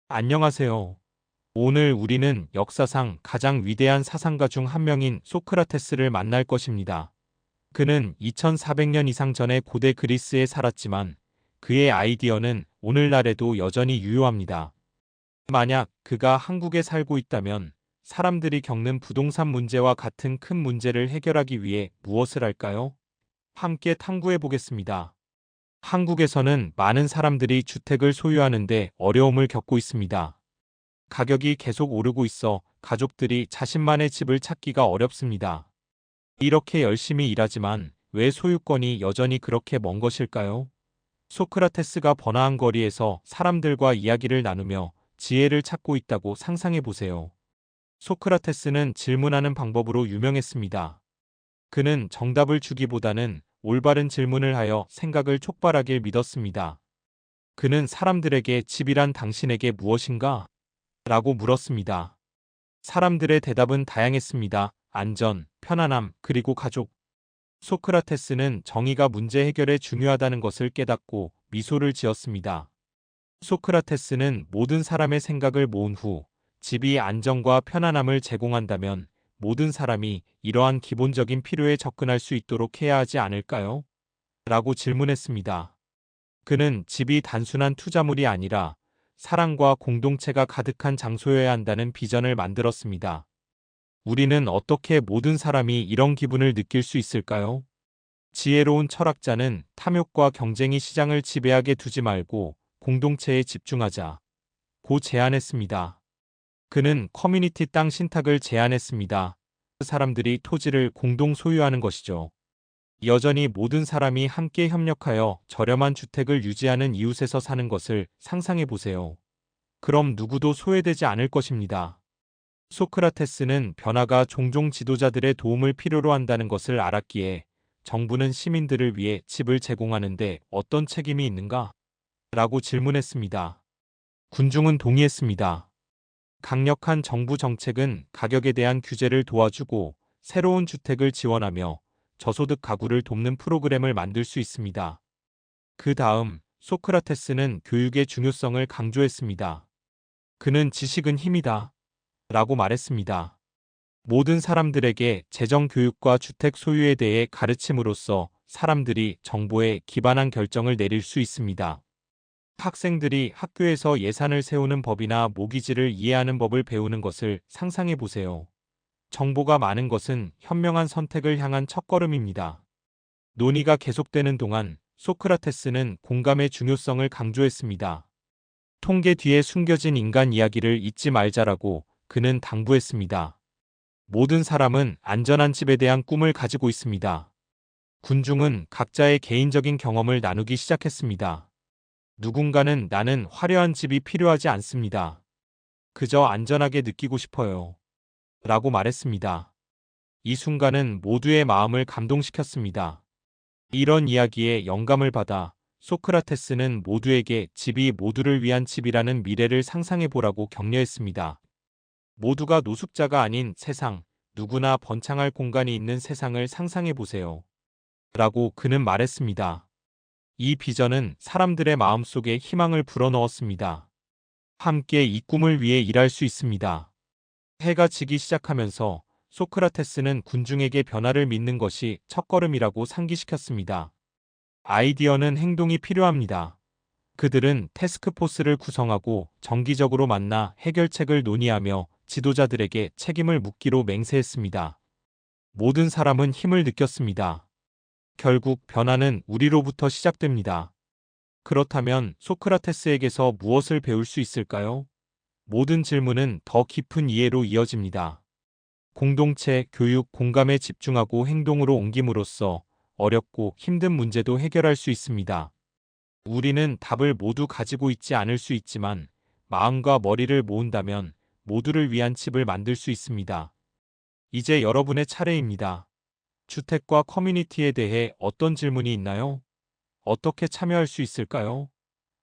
안녕하세요. 오늘 우리는 역사상 가장 위대한 사상가 중 한 명인 소크라테스를 만날 것입니다. 그는 2400년 이상 전에 고대 그리스에 살았지만 그의 아이디어는 오늘날에도 여전히 유효합니다. 만약 그가 한국에 살고 있다면 사람들이 겪는 부동산 문제와 같은 큰 문제를 해결하기 위해 무엇을 할까요? 함께 탐구해 보겠습니다. 한국에서는 많은 사람들이 주택을 소유하는데 어려움을 겪고 있습니다. 가격이 계속 오르고 있어 가족들이 자신만의 집을 찾기가 어렵습니다. 이렇게 열심히 일하지만 왜 소유권이 여전히 그렇게 먼 것일까요? 소크라테스가 번화한 거리에서 사람들과 이야기를 나누며 지혜를 찾고 있다고 상상해 보세요. 소크라테스는 질문하는 방법으로 유명했습니다. 그는 정답을 주기보다는 올바른 질문을 하여 생각을 촉발하길 믿었습니다. 그는 사람들에게 집이란 당신에게 무엇인가? 라고 물었습니다. 사람들의 대답은 다양했습니다. 안전, 편안함, 그리고 가족. 소크라테스는 정의가 문제 해결에 중요하다는 것을 깨닫고 미소를 지었습니다. 소크라테스는 모든 사람의 생각을 모은 후 집이 안정과 편안함을 제공한다면 모든 사람이 이러한 기본적인 필요에 접근할 수 있도록 해야 하지 않을까요? 라고 질문했습니다. 그는 집이 단순한 투자물이 아니라 사랑과 공동체가 가득한 장소여야 한다는 비전을 만들었습니다. 우리는 어떻게 모든 사람이 이런 기분을 느낄 수 있을까요? 지혜로운 철학자는 탐욕과 경쟁이 시장을 지배하게 두지 말고 공동체에 집중하자 고 제안했습니다. 그는 커뮤니티 땅 신탁을 제안했습니다. 사람들이 토지를 공동 소유하는 것이죠. 여전히 모든 사람이 함께 협력하여 저렴한 주택을 유지하는 이웃에서 사는 것을 상상해 보세요. 그럼 누구도 소외되지 않을 것입니다. 소크라테스는 변화가 종종 지도자들의 도움을 필요로 한다는 것을 알았기에 정부는 시민들을 위해 집을 제공하는데 어떤 책임이 있는가? 라고 질문했습니다. 군중은 동의했습니다. 강력한 정부 정책은 가격에 대한 규제를 도와주고 새로운 주택을 지원하며 저소득 가구를 돕는 프로그램을 만들 수 있습니다. 그 다음 소크라테스는 교육의 중요성을 강조했습니다. 그는 지식은 힘이다. 라고 말했습니다. 모든 사람들에게 재정 교육과 주택 소유에 대해 가르침으로써 사람들이 정보에 기반한 결정을 내릴 수 있습니다. 학생들이 학교에서 예산을 세우는 법이나 모기지를 이해하는 법을 배우는 것을 상상해 보세요. 정보가 많은 것은 현명한 선택을 향한 첫걸음입니다. 논의가 계속되는 동안 소크라테스는 공감의 중요성을 강조했습니다. 통계 뒤에 숨겨진 인간 이야기를 잊지 말자라고 그는 당부했습니다. 모든 사람은 안전한 집에 대한 꿈을 가지고 있습니다. 군중은 각자의 개인적인 경험을 나누기 시작했습니다. 누군가는 나는 화려한 집이 필요하지 않습니다. 그저 안전하게 느끼고 싶어요. 라고 말했습니다. 이 순간은 모두의 마음을 감동시켰습니다. 이런 이야기에 영감을 받아 소크라테스는 모두에게 집이 모두를 위한 집이라는 미래를 상상해 보라고 격려했습니다. 모두가 노숙자가 아닌 세상, 누구나 번창할 공간이 있는 세상을 상상해 보세요. 라고 그는 말했습니다. 이 비전은 사람들의 마음속에 희망을 불어넣었습니다. 함께 이 꿈을 위해 일할 수 있습니다. 해가 지기 시작하면서 소크라테스는 군중에게 변화를 믿는 것이 첫걸음이라고 상기시켰습니다. 아이디어는 행동이 필요합니다. 그들은 태스크포스를 구성하고 정기적으로 만나 해결책을 논의하며 지도자들에게 책임을 묻기로 맹세했습니다. 모든 사람은 힘을 느꼈습니다. 결국 변화는 우리로부터 시작됩니다. 그렇다면 소크라테스에게서 무엇을 배울 수 있을까요? 모든 질문은 더 깊은 이해로 이어집니다. 공동체, 교육, 공감에 집중하고 행동으로 옮김으로써 어렵고 힘든 문제도 해결할 수 있습니다. 우리는 답을 모두 가지고 있지 않을 수 있지만 마음과 머리를 모은다면 모두를 위한 집을 만들 수 있습니다. 이제 여러분의 차례입니다. 주택과 커뮤니티에 대해 어떤 질문이 있나요? 어떻게 참여할 수 있을까요?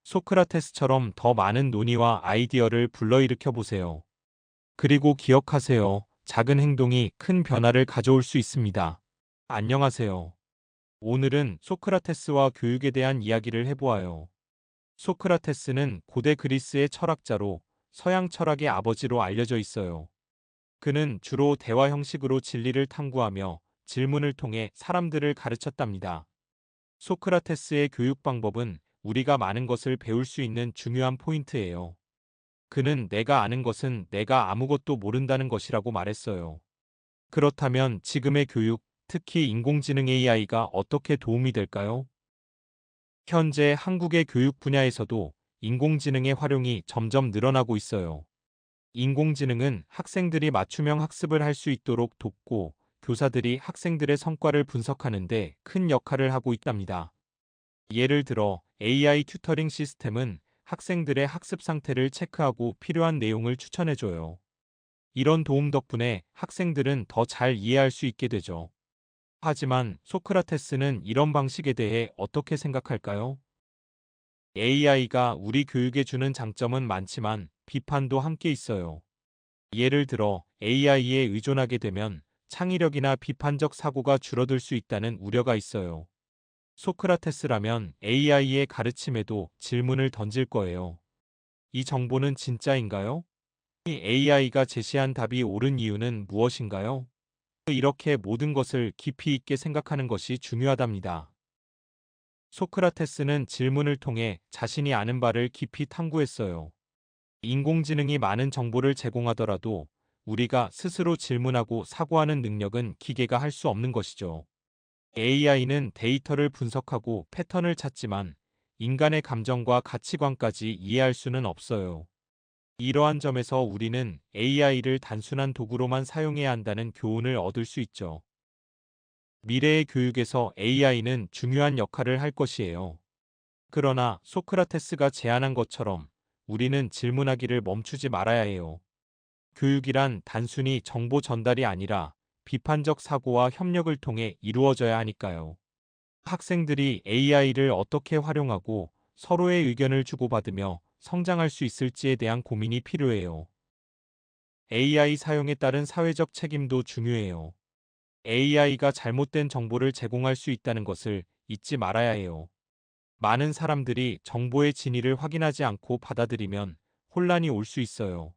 소크라테스처럼 더 많은 논의와 아이디어를 불러일으켜 보세요. 그리고 기억하세요. 작은 행동이 큰 변화를 가져올 수 있습니다. 안녕하세요. 오늘은 소크라테스와 교육에 대한 이야기를 해보아요. 소크라테스는 고대 그리스의 철학자로 서양 철학의 아버지로 알려져 있어요. 그는 주로 대화 형식으로 진리를 탐구하며 질문을 통해 사람들을 가르쳤답니다. 소크라테스의 교육 방법은 우리가 많은 것을 배울 수 있는 중요한 포인트예요. 그는 내가 아는 것은 내가 아무것도 모른다는 것이라고 말했어요. 그렇다면 지금의 교육, 특히 인공지능 AI가 어떻게 도움이 될까요? 현재 한국의 교육 분야에서도 인공지능의 활용이 점점 늘어나고 있어요. 인공지능은 학생들이 맞춤형 학습을 할 수 있도록 돕고 교사들이 학생들의 성과를 분석하는 데 큰 역할을 하고 있답니다. 예를 들어 AI 튜터링 시스템은 학생들의 학습 상태를 체크하고 필요한 내용을 추천해줘요. 이런 도움 덕분에 학생들은 더 잘 이해할 수 있게 되죠. 하지만 소크라테스는 이런 방식에 대해 어떻게 생각할까요? AI가 우리 교육에 주는 장점은 많지만 비판도 함께 있어요. 예를 들어 AI에 의존하게 되면 창의력이나 비판적 사고가 줄어들 수 있다는 우려가 있어요. 소크라테스라면 AI의 가르침에도 질문을 던질 거예요. 이 정보는 진짜인가요? 이 AI가 제시한 답이 옳은 이유는 무엇인가요? 이렇게 모든 것을 깊이 있게 생각하는 것이 중요하답니다. 소크라테스는 질문을 통해 자신이 아는 바를 깊이 탐구했어요. 인공지능이 많은 정보를 제공하더라도 우리가 스스로 질문하고 사고하는 능력은 기계가 할 수 없는 것이죠. AI는 데이터를 분석하고 패턴을 찾지만 인간의 감정과 가치관까지 이해할 수는 없어요. 이러한 점에서 우리는 AI를 단순한 도구로만 사용해야 한다는 교훈을 얻을 수 있죠. 미래의 교육에서 AI는 중요한 역할을 할 것이에요. 그러나 소크라테스가 제안한 것처럼 우리는 질문하기를 멈추지 말아야 해요. 교육이란 단순히 정보 전달이 아니라 비판적 사고와 협력을 통해 이루어져야 하니까요. 학생들이 AI를 어떻게 활용하고 서로의 의견을 주고받으며 성장할 수 있을지에 대한 고민이 필요해요. AI 사용에 따른 사회적 책임도 중요해요. AI가 잘못된 정보를 제공할 수 있다는 것을 잊지 말아야 해요. 많은 사람들이 정보의 진위를 확인하지 않고 받아들이면 혼란이 올 수 있어요.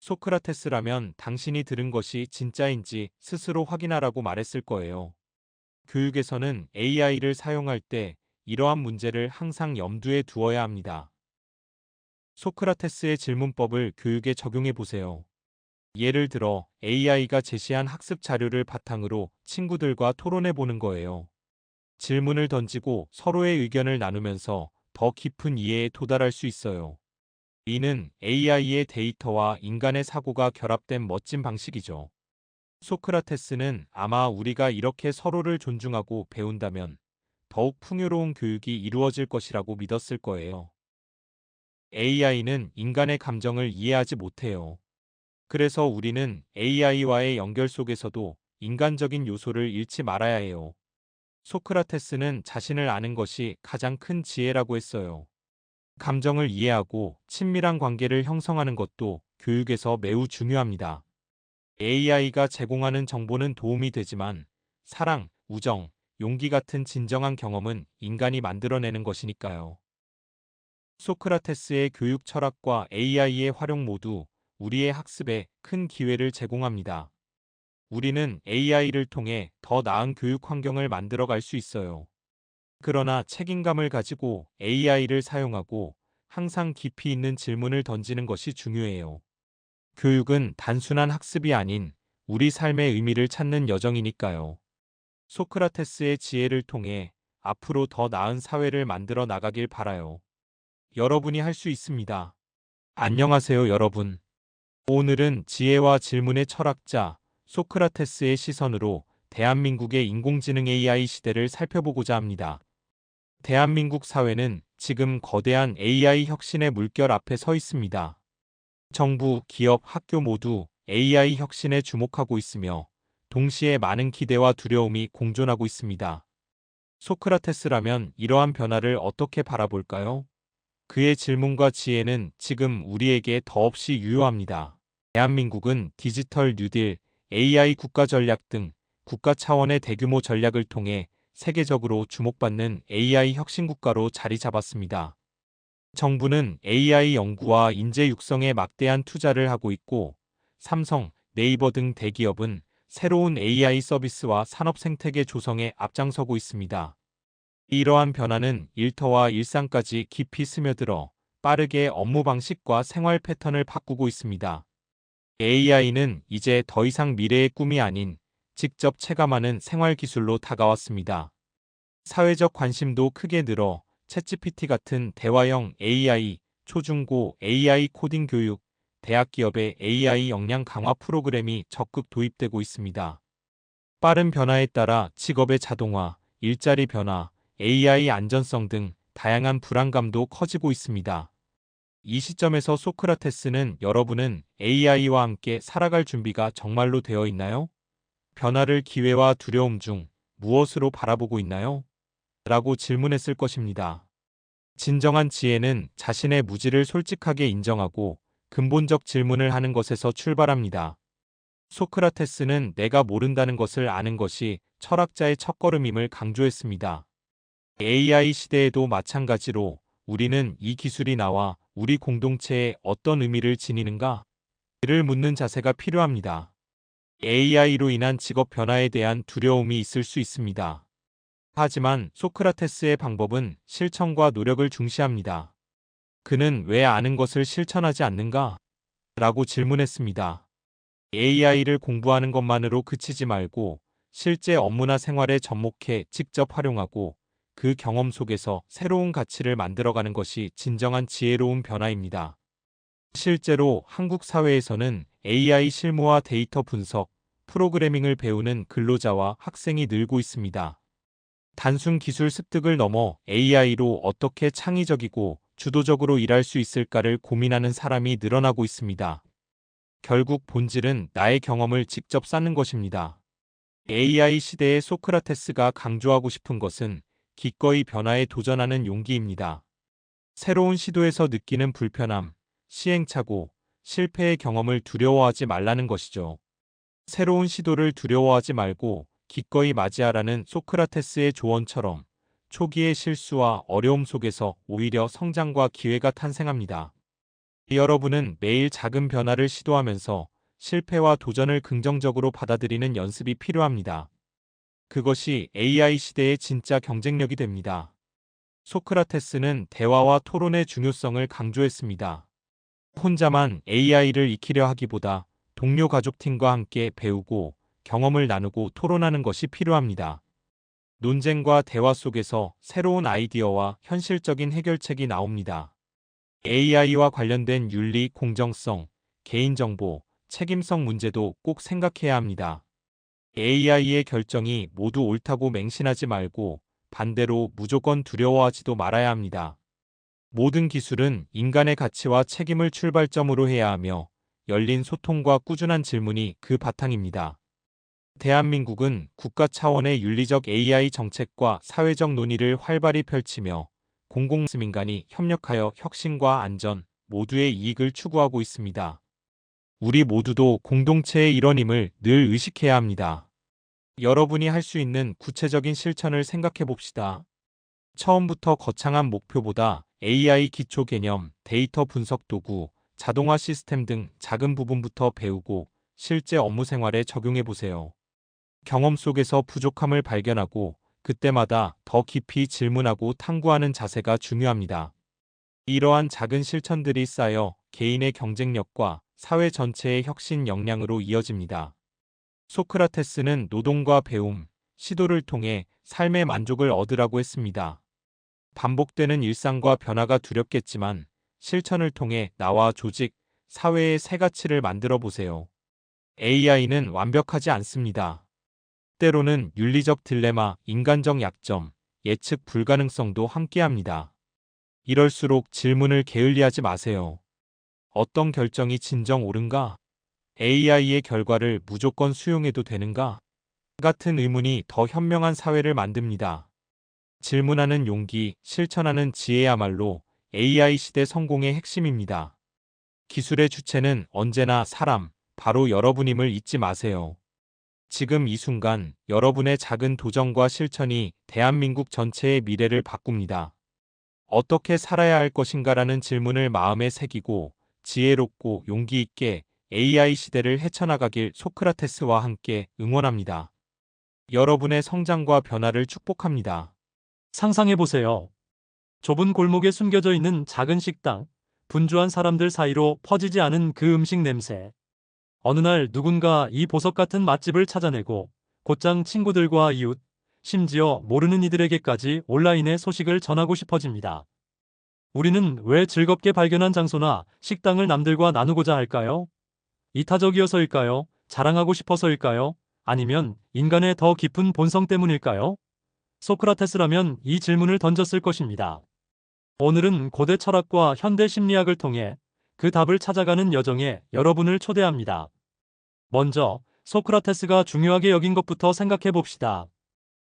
소크라테스라면 당신이 들은 것이 진짜인지 스스로 확인하라고 말했을 거예요. 교육에서는 AI를 사용할 때 이러한 문제를 항상 염두에 두어야 합니다. 소크라테스의 질문법을 교육에 적용해 보세요. 예를 들어 AI가 제시한 학습 자료를 바탕으로 친구들과 토론해 보는 거예요. 질문을 던지고 서로의 의견을 나누면서 더 깊은 이해에 도달할 수 있어요. 이는 AI의 데이터와 인간의 사고가 결합된 멋진 방식이죠. 소크라테스는 아마 우리가 이렇게 서로를 존중하고 배운다면 더욱 풍요로운 교육이 이루어질 것이라고 믿었을 거예요. AI는 인간의 감정을 이해하지 못해요. 그래서 우리는 AI와의 연결 속에서도 인간적인 요소를 잃지 말아야 해요. 소크라테스는 자신을 아는 것이 가장 큰 지혜라고 했어요. 감정을 이해하고 친밀한 관계를 형성하는 것도 교육에서 매우 중요합니다. AI가 제공하는 정보는 도움이 되지만 사랑, 우정, 용기 같은 진정한 경험은 인간이 만들어내는 것이니까요. 소크라테스의 교육 철학과 AI의 활용 모두 우리의 학습에 큰 기회를 제공합니다. 우리는 AI를 통해 더 나은 교육 환경을 만들어 갈 수 있어요. 그러나 책임감을 가지고 AI를 사용하고 항상 깊이 있는 질문을 던지는 것이 중요해요. 교육은 단순한 학습이 아닌 우리 삶의 의미를 찾는 여정이니까요. 소크라테스의 지혜를 통해 앞으로 더 나은 사회를 만들어 나가길 바라요. 여러분이 할 수 있습니다. 안녕하세요, 여러분. 오늘은 지혜와 질문의 철학자 소크라테스의 시선으로 대한민국의 인공지능 AI 시대를 살펴보고자 합니다. 대한민국 사회는 지금 거대한 AI 혁신의 물결 앞에 서 있습니다. 정부, 기업, 학교 모두 AI 혁신에 주목하고 있으며 동시에 많은 기대와 두려움이 공존하고 있습니다. 소크라테스라면 이러한 변화를 어떻게 바라볼까요? 그의 질문과 지혜는 지금 우리에게 더없이 유효합니다. 대한민국은 디지털 뉴딜, AI 국가 전략 등 국가 차원의 대규모 전략을 통해 세계적으로 주목받는 AI 혁신 국가로 자리 잡았습니다. 정부는 AI 연구와 인재 육성에 막대한 투자를 하고 있고, 삼성, 네이버 등 대기업은 새로운 AI 서비스와 산업 생태계 조성에 앞장서고 있습니다. 이러한 변화는 일터와 일상까지 깊이 스며들어 빠르게 업무 방식과 생활 패턴을 바꾸고 있습니다. AI는 이제 더 이상 미래의 꿈이 아닌 직접 체감하는 생활 기술로 다가왔습니다. 사회적 관심도 크게 늘어 챗GPT 같은 대화형 AI, 초중고 AI 코딩 교육, 대학 기업의 AI 역량 강화 프로그램이 적극 도입되고 있습니다. 빠른 변화에 따라 직업의 자동화, 일자리 변화, AI 안전성 등 다양한 불안감도 커지고 있습니다. 이 시점에서 소크라테스는 여러분은 AI와 함께 살아갈 준비가 정말로 되어 있나요? 변화를 기회와 두려움 중 무엇으로 바라보고 있나요? 라고 질문했을 것입니다. 진정한 지혜는 자신의 무지를 솔직하게 인정하고 근본적 질문을 하는 것에서 출발합니다. 소크라테스는 내가 모른다는 것을 아는 것이 철학자의 첫걸음임을 강조했습니다. AI 시대에도 마찬가지로 우리는 이 기술이 나와 우리 공동체에 어떤 의미를 지니는가? 를 묻는 자세가 필요합니다. AI로 인한 직업 변화에 대한 두려움이 있을 수 있습니다. 하지만 소크라테스의 방법은 실천과 노력을 중시합니다. 그는 왜 아는 것을 실천하지 않는가? 라고 질문했습니다. AI를 공부하는 것만으로 그치지 말고 실제 업무나 생활에 접목해 직접 활용하고 그 경험 속에서 새로운 가치를 만들어가는 것이 진정한 지혜로운 변화입니다. 실제로 한국 사회에서는 AI 실무와 데이터 분석, 프로그래밍을 배우는 근로자와 학생이 늘고 있습니다. 단순 기술 습득을 넘어 AI로 어떻게 창의적이고 주도적으로 일할 수 있을까를 고민하는 사람이 늘어나고 있습니다. 결국 본질은 나의 경험을 직접 쌓는 것입니다. AI 시대의 소크라테스가 강조하고 싶은 것은 기꺼이 변화에 도전하는 용기입니다. 새로운 시도에서 느끼는 불편함, 시행착오, 실패의 경험을 두려워하지 말라는 것이죠. 새로운 시도를 두려워하지 말고 기꺼이 맞이하라는 소크라테스의 조언처럼 초기의 실수와 어려움 속에서 오히려 성장과 기회가 탄생합니다. 여러분은 매일 작은 변화를 시도하면서 실패와 도전을 긍정적으로 받아들이는 연습이 필요합니다. 그것이 AI 시대의 진짜 경쟁력이 됩니다. 소크라테스는 대화와 토론의 중요성을 강조했습니다. 혼자만 AI를 익히려 하기보다 동료 가족팀과 함께 배우고 경험을 나누고 토론하는 것이 필요합니다. 논쟁과 대화 속에서 새로운 아이디어와 현실적인 해결책이 나옵니다. AI와 관련된 윤리, 공정성, 개인정보, 책임성 문제도 꼭 생각해야 합니다. AI의 결정이 모두 옳다고 맹신하지 말고 반대로 무조건 두려워하지도 말아야 합니다. 모든 기술은 인간의 가치와 책임을 출발점으로 해야 하며 열린 소통과 꾸준한 질문이 그 바탕입니다. 대한민국은 국가 차원의 윤리적 AI 정책과 사회적 논의를 활발히 펼치며 공공민간이 협력하여 혁신과 안전, 모두의 이익을 추구하고 있습니다. 우리 모두도 공동체의 일원임을 늘 의식해야 합니다. 여러분이 할 수 있는 구체적인 실천을 생각해 봅시다. 처음부터 거창한 목표보다 AI 기초 개념, 데이터 분석 도구, 자동화 시스템 등 작은 부분부터 배우고 실제 업무 생활에 적용해 보세요. 경험 속에서 부족함을 발견하고 그때마다 더 깊이 질문하고 탐구하는 자세가 중요합니다. 이러한 작은 실천들이 쌓여 개인의 경쟁력과 사회 전체의 혁신 역량으로 이어집니다. 소크라테스는 노동과 배움, 시도를 통해 삶의 만족을 얻으라고 했습니다. 반복되는 일상과 변화가 두렵겠지만 실천을 통해 나와 조직, 사회의 새 가치를 만들어 보세요. AI는 완벽하지 않습니다. 때로는 윤리적 딜레마, 인간적 약점, 예측 불가능성도 함께합니다. 이럴수록 질문을 게을리하지 마세요. 어떤 결정이 진정 옳은가? AI의 결과를 무조건 수용해도 되는가? 같은 의문이 더 현명한 사회를 만듭니다. 질문하는 용기, 실천하는 지혜야말로 AI 시대 성공의 핵심입니다. 기술의 주체는 언제나 사람, 바로 여러분임을 잊지 마세요. 지금 이 순간 여러분의 작은 도전과 실천이 대한민국 전체의 미래를 바꿉니다. 어떻게 살아야 할 것인가라는 질문을 마음에 새기고 지혜롭고 용기 있게 AI 시대를 헤쳐나가길 소크라테스와 함께 응원합니다. 여러분의 성장과 변화를 축복합니다. 상상해보세요. 좁은 골목에 숨겨져 있는 작은 식당, 분주한 사람들 사이로 퍼지지 않은 그 음식 냄새. 어느 날 누군가 이 보석 같은 맛집을 찾아내고 곧장 친구들과 이웃, 심지어 모르는 이들에게까지 온라인의 소식을 전하고 싶어집니다. 우리는 왜 즐겁게 발견한 장소나 식당을 남들과 나누고자 할까요? 이타적이어서일까요? 자랑하고 싶어서일까요? 아니면 인간의 더 깊은 본성 때문일까요? 소크라테스라면 이 질문을 던졌을 것입니다. 오늘은 고대 철학과 현대 심리학을 통해 그 답을 찾아가는 여정에 여러분을 초대합니다. 먼저 소크라테스가 중요하게 여긴 것부터 생각해 봅시다.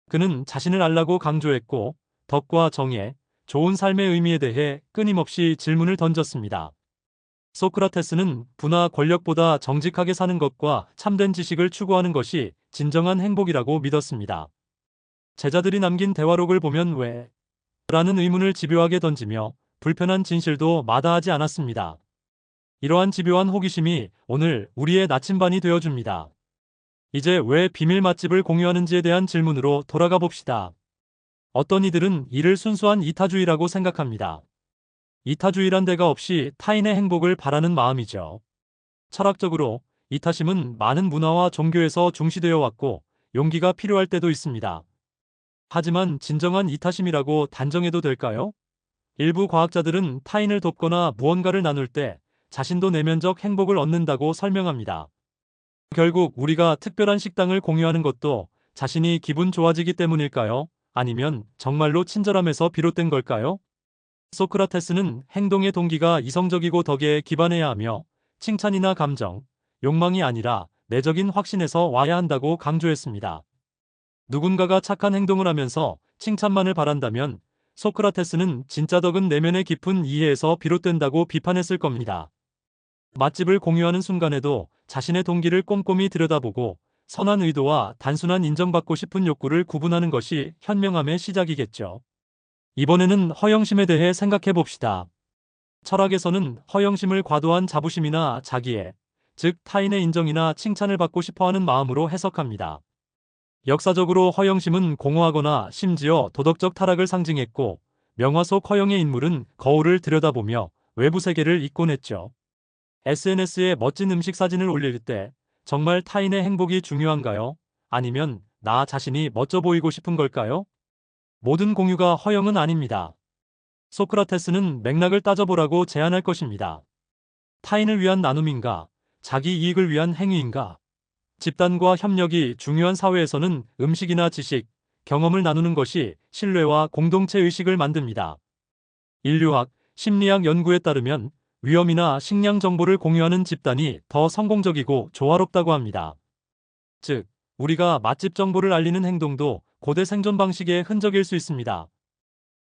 그는 자신을 알라고 강조했고 덕과 정의, 좋은 삶의 의미에 대해 끊임없이 질문을 던졌습니다. 소크라테스는 부나 권력보다 정직하게 사는 것과 참된 지식을 추구하는 것이 진정한 행복이라고 믿었습니다. 제자들이 남긴 대화록을 보면 왜? 라는 의문을 집요하게 던지며 불편한 진실도 마다하지 않았습니다. 이러한 집요한 호기심이 오늘 우리의 나침반이 되어줍니다. 이제 왜 비밀 맛집을 공유하는지에 대한 질문으로 돌아가 봅시다. 어떤 이들은 이를 순수한 이타주의라고 생각합니다. 이타주의란 데가 없이 타인의 행복을 바라는 마음이죠. 철학적으로 이타심은 많은 문화와 종교에서 중시되어 왔고 용기가 필요할 때도 있습니다. 하지만 진정한 이타심이라고 단정해도 될까요? 일부 과학자들은 타인을 돕거나 무언가를 나눌 때 자신도 내면적 행복을 얻는다고 설명합니다. 결국 우리가 특별한 식당을 공유하는 것도 자신이 기분 좋아지기 때문일까요? 아니면 정말로 친절함에서 비롯된 걸까요? 소크라테스는 행동의 동기가 이성적이고 덕에 기반해야 하며 칭찬이나 감정, 욕망이 아니라 내적인 확신에서 와야 한다고 강조했습니다. 누군가가 착한 행동을 하면서 칭찬만을 바란다면 소크라테스는 진짜 덕은 내면의 깊은 이해에서 비롯된다고 비판했을 겁니다. 맛집을 공유하는 순간에도 자신의 동기를 꼼꼼히 들여다보고 선한 의도와 단순한 인정받고 싶은 욕구를 구분하는 것이 현명함의 시작이겠죠. 이번에는 허영심에 대해 생각해 봅시다. 철학에서는 허영심을 과도한 자부심이나 자기애, 즉 타인의 인정이나 칭찬을 받고 싶어하는 마음으로 해석합니다. 역사적으로 허영심은 공허하거나 심지어 도덕적 타락을 상징했고 명화 속 허영의 인물은 거울을 들여다보며 외부 세계를 잊곤 했죠. SNS에 멋진 음식 사진을 올릴 때 정말 타인의 행복이 중요한가요? 아니면 나 자신이 멋져 보이고 싶은 걸까요? 모든 공유가 허영은 아닙니다. 소크라테스는 맥락을 따져보라고 제안할 것입니다. 타인을 위한 나눔인가? 자기 이익을 위한 행위인가? 집단과 협력이 중요한 사회에서는 음식이나 지식, 경험을 나누는 것이 신뢰와 공동체 의식을 만듭니다. 인류학, 심리학 연구에 따르면 위험이나 식량 정보를 공유하는 집단이 더 성공적이고 조화롭다고 합니다. 즉, 우리가 맛집 정보를 알리는 행동도 고대 생존 방식의 흔적일 수 있습니다.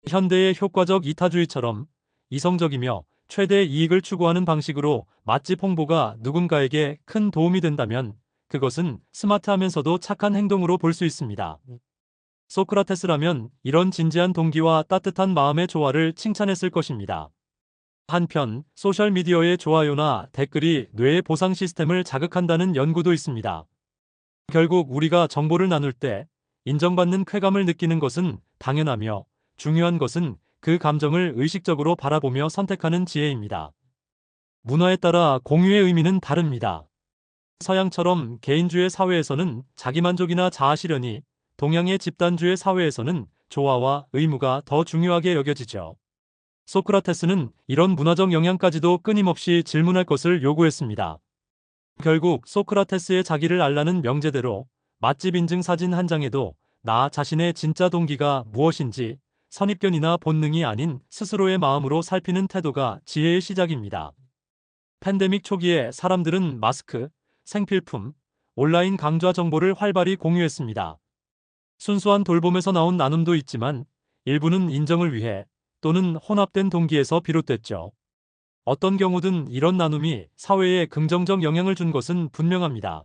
현대의 효과적 이타주의처럼 이성적이며 최대 이익을 추구하는 방식으로 맛집 홍보가 누군가에게 큰 도움이 된다면 그것은 스마트하면서도 착한 행동으로 볼 수 있습니다. 소크라테스라면 이런 진지한 동기와 따뜻한 마음의 조화를 칭찬했을 것입니다. 한편 소셜미디어의 좋아요나 댓글이 뇌의 보상 시스템을 자극한다는 연구도 있습니다. 결국 우리가 정보를 나눌 때 인정받는 쾌감을 느끼는 것은 당연하며 중요한 것은 그 감정을 의식적으로 바라보며 선택하는 지혜입니다. 문화에 따라 공유의 의미는 다릅니다. 서양처럼 개인주의 사회에서는 자기만족이나 자아실현이, 동양의 집단주의 사회에서는 조화와 의무가 더 중요하게 여겨지죠. 소크라테스는 이런 문화적 영향까지도 끊임없이 질문할 것을 요구했습니다. 결국 소크라테스의 자기를 알라는 명제대로 맛집 인증 사진 한 장에도 나 자신의 진짜 동기가 무엇인지 선입견이나 본능이 아닌 스스로의 마음으로 살피는 태도가 지혜의 시작입니다. 팬데믹 초기에 사람들은 마스크, 생필품, 온라인 강좌 정보를 활발히 공유했습니다. 순수한 돌봄에서 나온 나눔도 있지만 일부는 인정을 위해 또는 혼합된 동기에서 비롯됐죠. 어떤 경우든 이런 나눔이 사회에 긍정적 영향을 준 것은 분명합니다.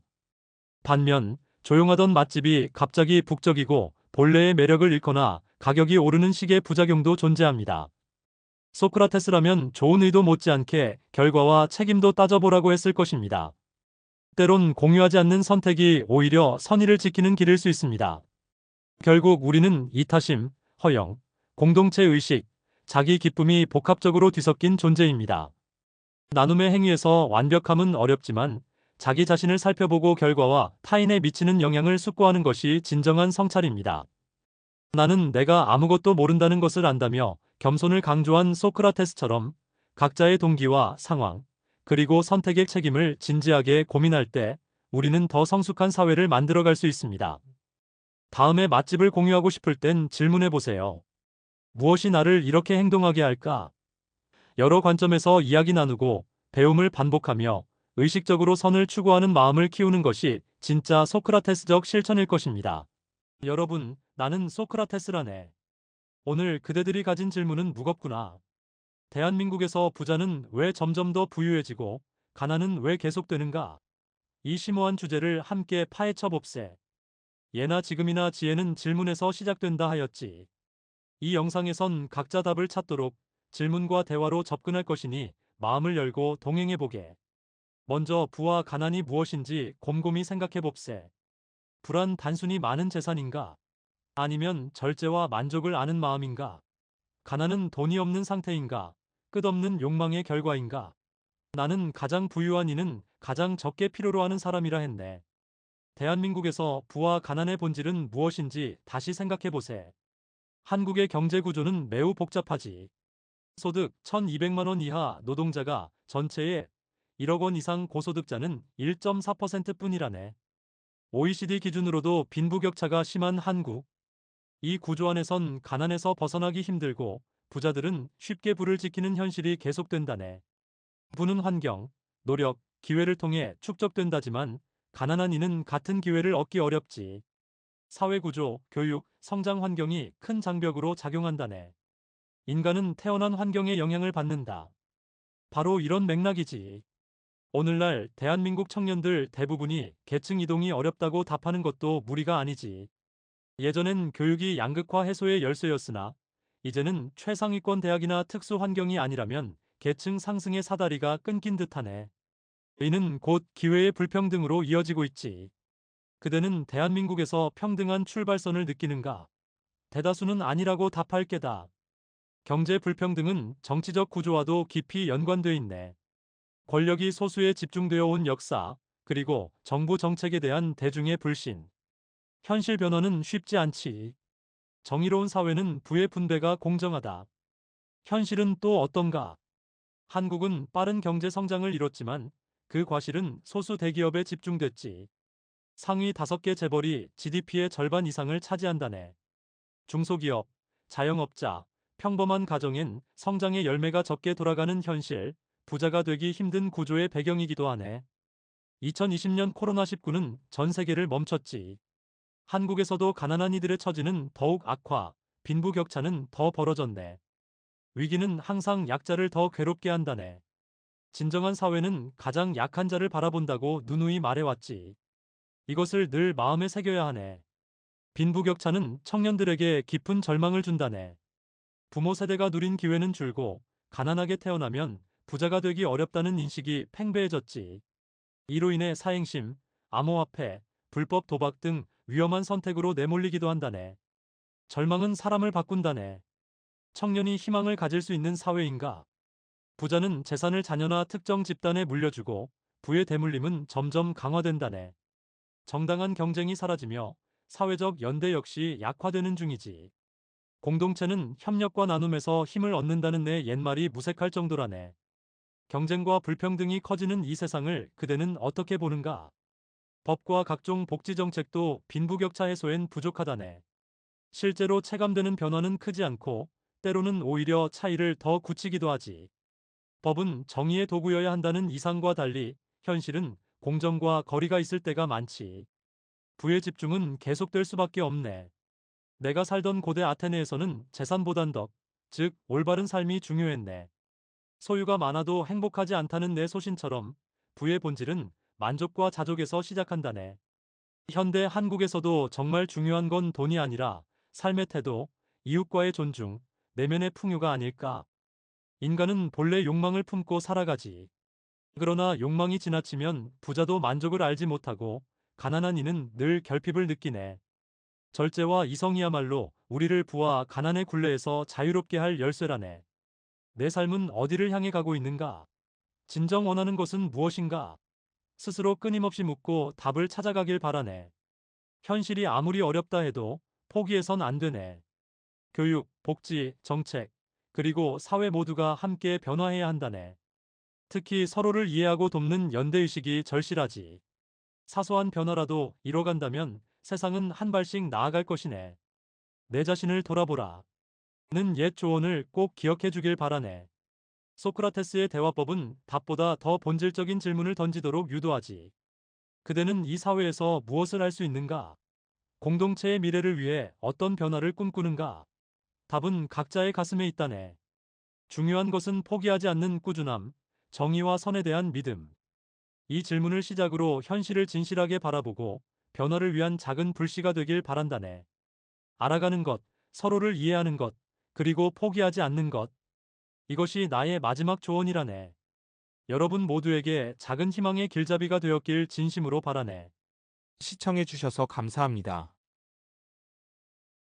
반면 조용하던 맛집이 갑자기 북적이고 본래의 매력을 잃거나 가격이 오르는 식의 부작용도 존재합니다. 소크라테스라면 좋은 의도 못지않게 결과와 책임도 따져보라고 했을 것입니다. 때론 공유하지 않는 선택이 오히려 선의를 지키는 길일 수 있습니다. 결국 우리는 이타심, 허영, 공동체 의식, 자기 기쁨이 복합적으로 뒤섞인 존재입니다. 나눔의 행위에서 완벽함은 어렵지만 자기 자신을 살펴보고 결과와 타인에 미치는 영향을 숙고하는 것이 진정한 성찰입니다. 나는 내가 아무것도 모른다는 것을 안다며 겸손을 강조한 소크라테스처럼 각자의 동기와 상황, 그리고 선택의 책임을 진지하게 고민할 때 우리는 더 성숙한 사회를 만들어갈 수 있습니다. 다음에 맛집을 공유하고 싶을 땐 질문해 보세요. 무엇이 나를 이렇게 행동하게 할까? 여러 관점에서 이야기 나누고 배움을 반복하며 의식적으로 선을 추구하는 마음을 키우는 것이 진짜 소크라테스적 실천일 것입니다. 여러분, 나는 소크라테스라네. 오늘 그대들이 가진 질문은 무겁구나. 대한민국에서 부자는 왜 점점 더 부유해지고 가난은 왜 계속되는가? 이 심오한 주제를 함께 파헤쳐 봅세. 예나 지금이나 지혜는 질문에서 시작된다 하였지. 이 영상에선 각자 답을 찾도록 질문과 대화로 접근할 것이니 마음을 열고 동행해 보게. 먼저 부와 가난이 무엇인지 곰곰이 생각해 봅세. 부란 단순히 많은 재산인가? 아니면 절제와 만족을 아는 마음인가? 가난은 돈이 없는 상태인가? 끝없는 욕망의 결과인가? 나는 가장 부유한 이는 가장 적게 필요로 하는 사람이라 했네. 대한민국에서 부와 가난의 본질은 무엇인지 다시 생각해 보세. 한국의 경제 구조는 매우 복잡하지. 소득 1,200만 원 이하 노동자가 전체의 1억 원 이상 고소득자는 1.4%뿐이라네. OECD 기준으로도 빈부격차가 심한 한국. 이 구조 안에선 가난에서 벗어나기 힘들고 부자들은 쉽게 부를 지키는 현실이 계속된다네. 부는 환경, 노력, 기회를 통해 축적된다지만 가난한 이는 같은 기회를 얻기 어렵지. 사회구조, 교육, 성장 환경이 큰 장벽으로 작용한다네. 인간은 태어난 환경에 영향을 받는다. 바로 이런 맥락이지. 오늘날 대한민국 청년들 대부분이 계층 이동이 어렵다고 답하는 것도 무리가 아니지. 예전엔 교육이 양극화 해소의 열쇠였으나 이제는 최상위권 대학이나 특수 환경이 아니라면 계층 상승의 사다리가 끊긴 듯하네. 이는 곧 기회의 불평등으로 이어지고 있지. 그대는 대한민국에서 평등한 출발선을 느끼는가? 대다수는 아니라고 답할 게다. 경제 불평등은 정치적 구조와도 깊이 연관돼 있네. 권력이 소수에 집중되어 온 역사, 그리고 정부 정책에 대한 대중의 불신. 현실 변화는 쉽지 않지. 정의로운 사회는 부의 분배가 공정하다. 현실은 또 어떤가? 한국은 빠른 경제 성장을 이뤘지만 그 과실은 소수 대기업에 집중됐지. 상위 5개 재벌이 GDP의 절반 이상을 차지한다네. 중소기업, 자영업자, 평범한 가정엔 성장의 열매가 적게 돌아가는 현실, 부자가 되기 힘든 구조의 배경이기도 하네. 2020년 코로나19는 전 세계를 멈췄지. 한국에서도 가난한 이들의 처지는 더욱 악화, 빈부격차는 더 벌어졌네. 위기는 항상 약자를 더 괴롭게 한다네. 진정한 사회는 가장 약한 자를 바라본다고 누누이 말해왔지. 이것을 늘 마음에 새겨야 하네. 빈부격차는 청년들에게 깊은 절망을 준다네. 부모 세대가 누린 기회는 줄고 가난하게 태어나면 부자가 되기 어렵다는 인식이 팽배해졌지. 이로 인해 사행심, 암호화폐, 불법 도박 등 위험한 선택으로 내몰리기도 한다네. 절망은 사람을 바꾼다네. 청년이 희망을 가질 수 있는 사회인가? 부자는 재산을 자녀나 특정 집단에 물려주고 부의 대물림은 점점 강화된다네. 정당한 경쟁이 사라지며 사회적 연대 역시 약화되는 중이지. 공동체는 협력과 나눔에서 힘을 얻는다는 내 옛말이 무색할 정도라네. 경쟁과 불평등이 커지는 이 세상을 그대는 어떻게 보는가? 법과 각종 복지 정책도 빈부격차 해소엔 부족하다네. 실제로 체감되는 변화는 크지 않고 때로는 오히려 차이를 더 굳히기도 하지. 법은 정의의 도구여야 한다는 이상과 달리 현실은 공정과 거리가 있을 때가 많지. 부의 집중은 계속될 수밖에 없네. 내가 살던 고대 아테네에서는 재산보단 덕, 즉 올바른 삶이 중요했네. 소유가 많아도 행복하지 않다는 내 소신처럼 부의 본질은 만족과 자족에서 시작한다네. 현대 한국에서도 정말 중요한 건 돈이 아니라 삶의 태도, 이웃과의 존중, 내면의 풍요가 아닐까. 인간은 본래 욕망을 품고 살아가지. 그러나 욕망이 지나치면 부자도 만족을 알지 못하고 가난한 이는 늘 결핍을 느끼네. 절제와 이성이야말로 우리를 부와 가난의 굴레에서 자유롭게 할 열쇠라네. 내 삶은 어디를 향해 가고 있는가? 진정 원하는 것은 무엇인가? 스스로 끊임없이 묻고 답을 찾아가길 바라네. 현실이 아무리 어렵다 해도 포기해선 안 되네. 교육, 복지, 정책, 그리고 사회 모두가 함께 변화해야 한다네. 특히 서로를 이해하고 돕는 연대의식이 절실하지. 사소한 변화라도 이뤄간다면 세상은 한 발씩 나아갈 것이네. 내 자신을 돌아보라. 는 옛 조언을 꼭 기억해 주길 바라네. 소크라테스의 대화법은 답보다 더 본질적인 질문을 던지도록 유도하지. 그대는 이 사회에서 무엇을 할 수 있는가? 공동체의 미래를 위해 어떤 변화를 꿈꾸는가? 답은 각자의 가슴에 있다네. 중요한 것은 포기하지 않는 꾸준함, 정의와 선에 대한 믿음. 이 질문을 시작으로 현실을 진실하게 바라보고 변화를 위한 작은 불씨가 되길 바란다네. 알아가는 것, 서로를 이해하는 것, 그리고 포기하지 않는 것. 이것이 나의 마지막 조언이라네. 여러분 모두에게 작은 희망의 길잡이가 되었길 진심으로 바라네. 시청해주셔서 감사합니다.